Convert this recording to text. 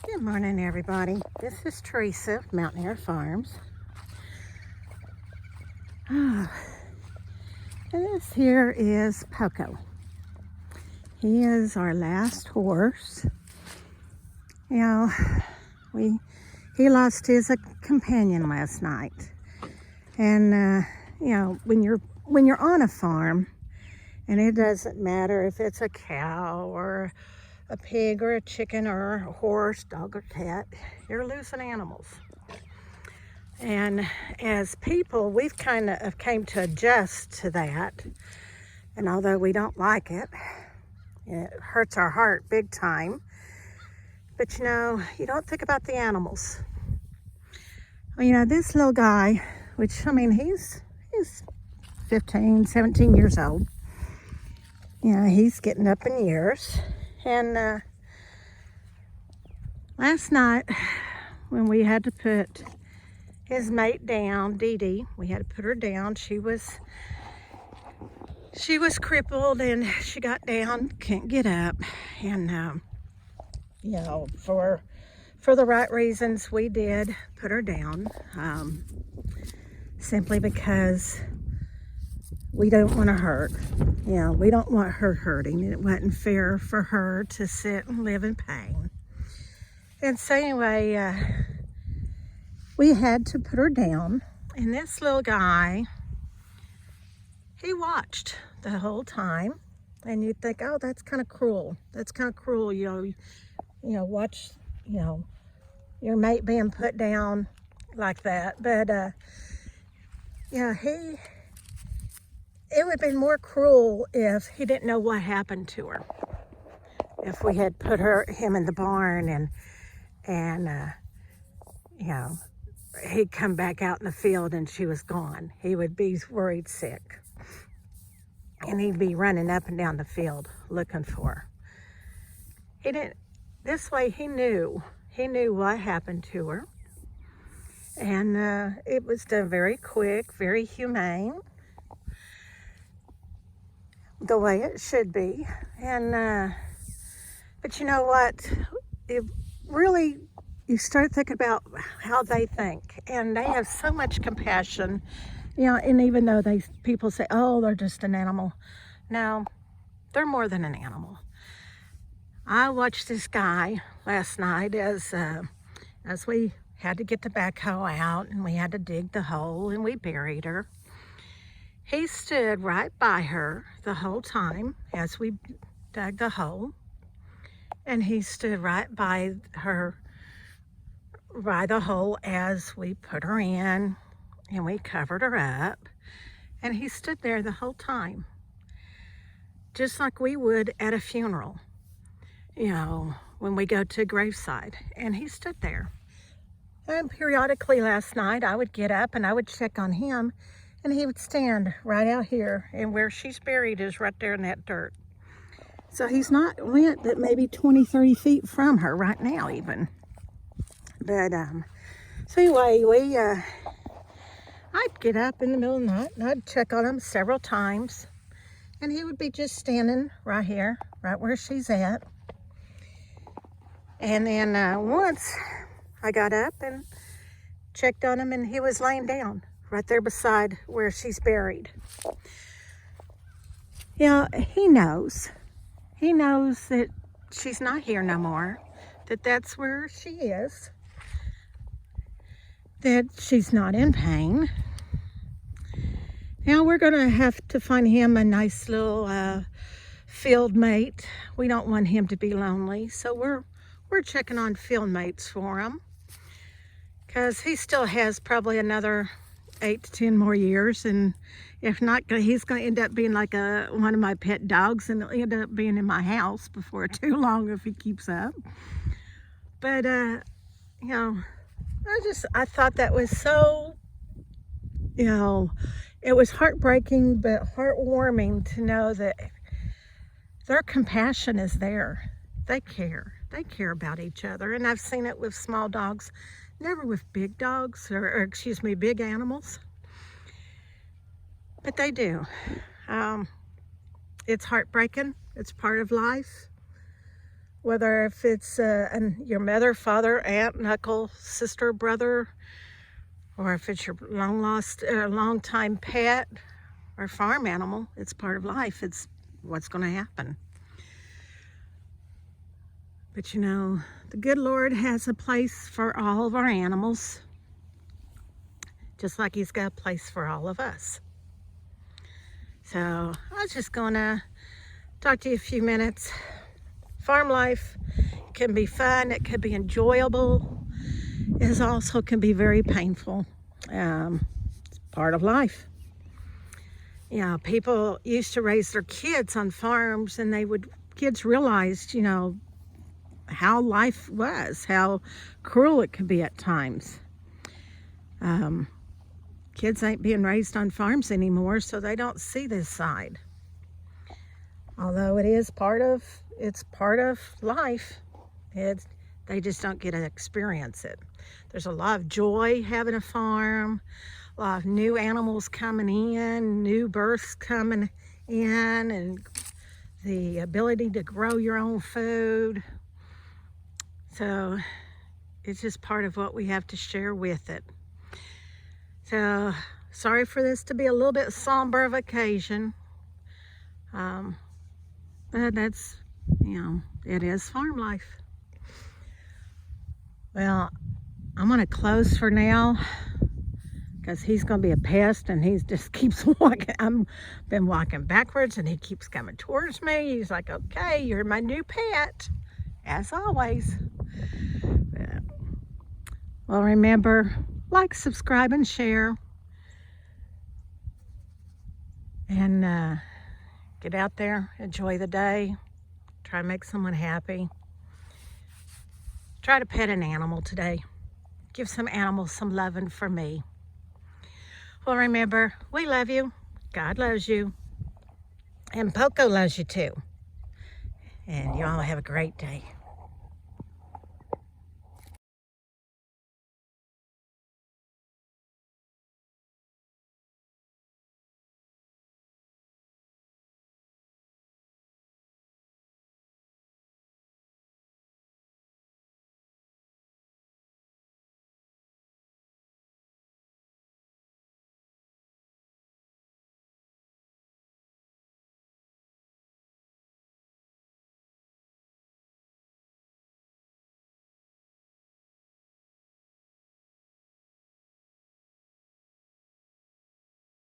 Good morning, everybody. This is Teresa of Mountain Air Farms. And this here is Poco. He is our last horse. You know, he lost his companion last night. And when you're on a farm, and it doesn't matter if it's a cow or a pig or a chicken or a horse, dog or cat, you're losing animals. And as people, we've kind of came to adjust to that. And although we don't like it, it hurts our heart big time. But you don't think about the animals. Well, this little guy, which, he's 15, 17 years old. He's getting up in years. And last night, when we had to put his mate down, Dee Dee, we had to put her down. She was crippled, and she got down, can't get up. And for the right reasons, we did put her down, simply because we don't want to hurt. We don't want her hurting. It wasn't fair for her to sit and live in pain. And so anyway, we had to put her down. And this little guy, he watched the whole time. And you'd think, oh, that's kind of cruel. That's kind of cruel, watch, your mate being put down like that. But, it would have been more cruel if he didn't know what happened to her. If we had put him in the barn and he'd come back out in the field and she was gone. He would be worried sick. And he'd be running up and down the field looking for her. He didn't. This way he knew what happened to her. And it was done very quick, very humane. The way it should be. And but you know what, it really, you start thinking about how they think, and they have so much compassion, and even though people say, oh, they're just an animal, no, they're more than an animal. I watched this guy last night as we had to get the backhoe out, and we had to dig the hole, and we buried her. He stood right by her the whole time as we dug the hole. And he stood right by her, by the hole as we put her in and we covered her up. And he stood there the whole time, just like we would at a funeral, when we go to a graveside. And he stood there. And periodically last night, I would get up and I would check on him. And he would stand right out here, and where she's buried is right there in that dirt. So he's not went but maybe 20, 30 feet from her right now even. But, so anyway, I'd get up in the middle of the night, and I'd check on him several times. And he would be just standing right here, right where she's at. And then once I got up and checked on him, and he was laying down right there beside where she's buried. He knows that she's not here no more, that's where she is, that she's not in pain. Now we're gonna have to find him a nice little field mate. We don't want him to be lonely, so we're checking on field mates for him, because he still has probably another 8 to 10 more years, and if not, he's going to end up being like one of my pet dogs, and it'll end up being in my house before too long if he keeps up. But I thought that was so, it was heartbreaking but heartwarming to know that their compassion is there. They care about each other, and I've seen it with small dogs. Never with big dogs, or big animals. But they do. It's heartbreaking. It's part of life. whether if it's your mother, father, aunt, uncle, sister, brother, or if it's your long time pet or farm animal. It's part of life. It's what's going to happen. But you know, the good Lord has a place for all of our animals, just like He's got a place for all of us. So I was just going to talk to you a few minutes. Farm life can be fun. It can be enjoyable. It also can be very painful. It's part of life. You know, people used to raise their kids on farms, and kids realized, you know, how life was, how cruel it could be at times. Kids ain't being raised on farms anymore, so they don't see this side. Although it's part of life. They just don't get to experience it. There's a lot of joy having a farm, a lot of new animals coming in, new births coming in, and the ability to grow your own food. So it's just part of what we have to share with it. So sorry for this to be a little bit somber of occasion. But that's, you know, it is farm life. Well, I'm going to close for now because he's going to be a pest, and he just keeps walking. I've been walking backwards, and he keeps coming towards me. He's like, okay, you're my new pet, as always. Well, remember, like, subscribe, and share. And get out there, enjoy the day, try to make someone happy. Try to pet an animal today. Give some animals some loving for me. Well, remember, we love you, God loves you, and Poco loves you too. And you all have a great day.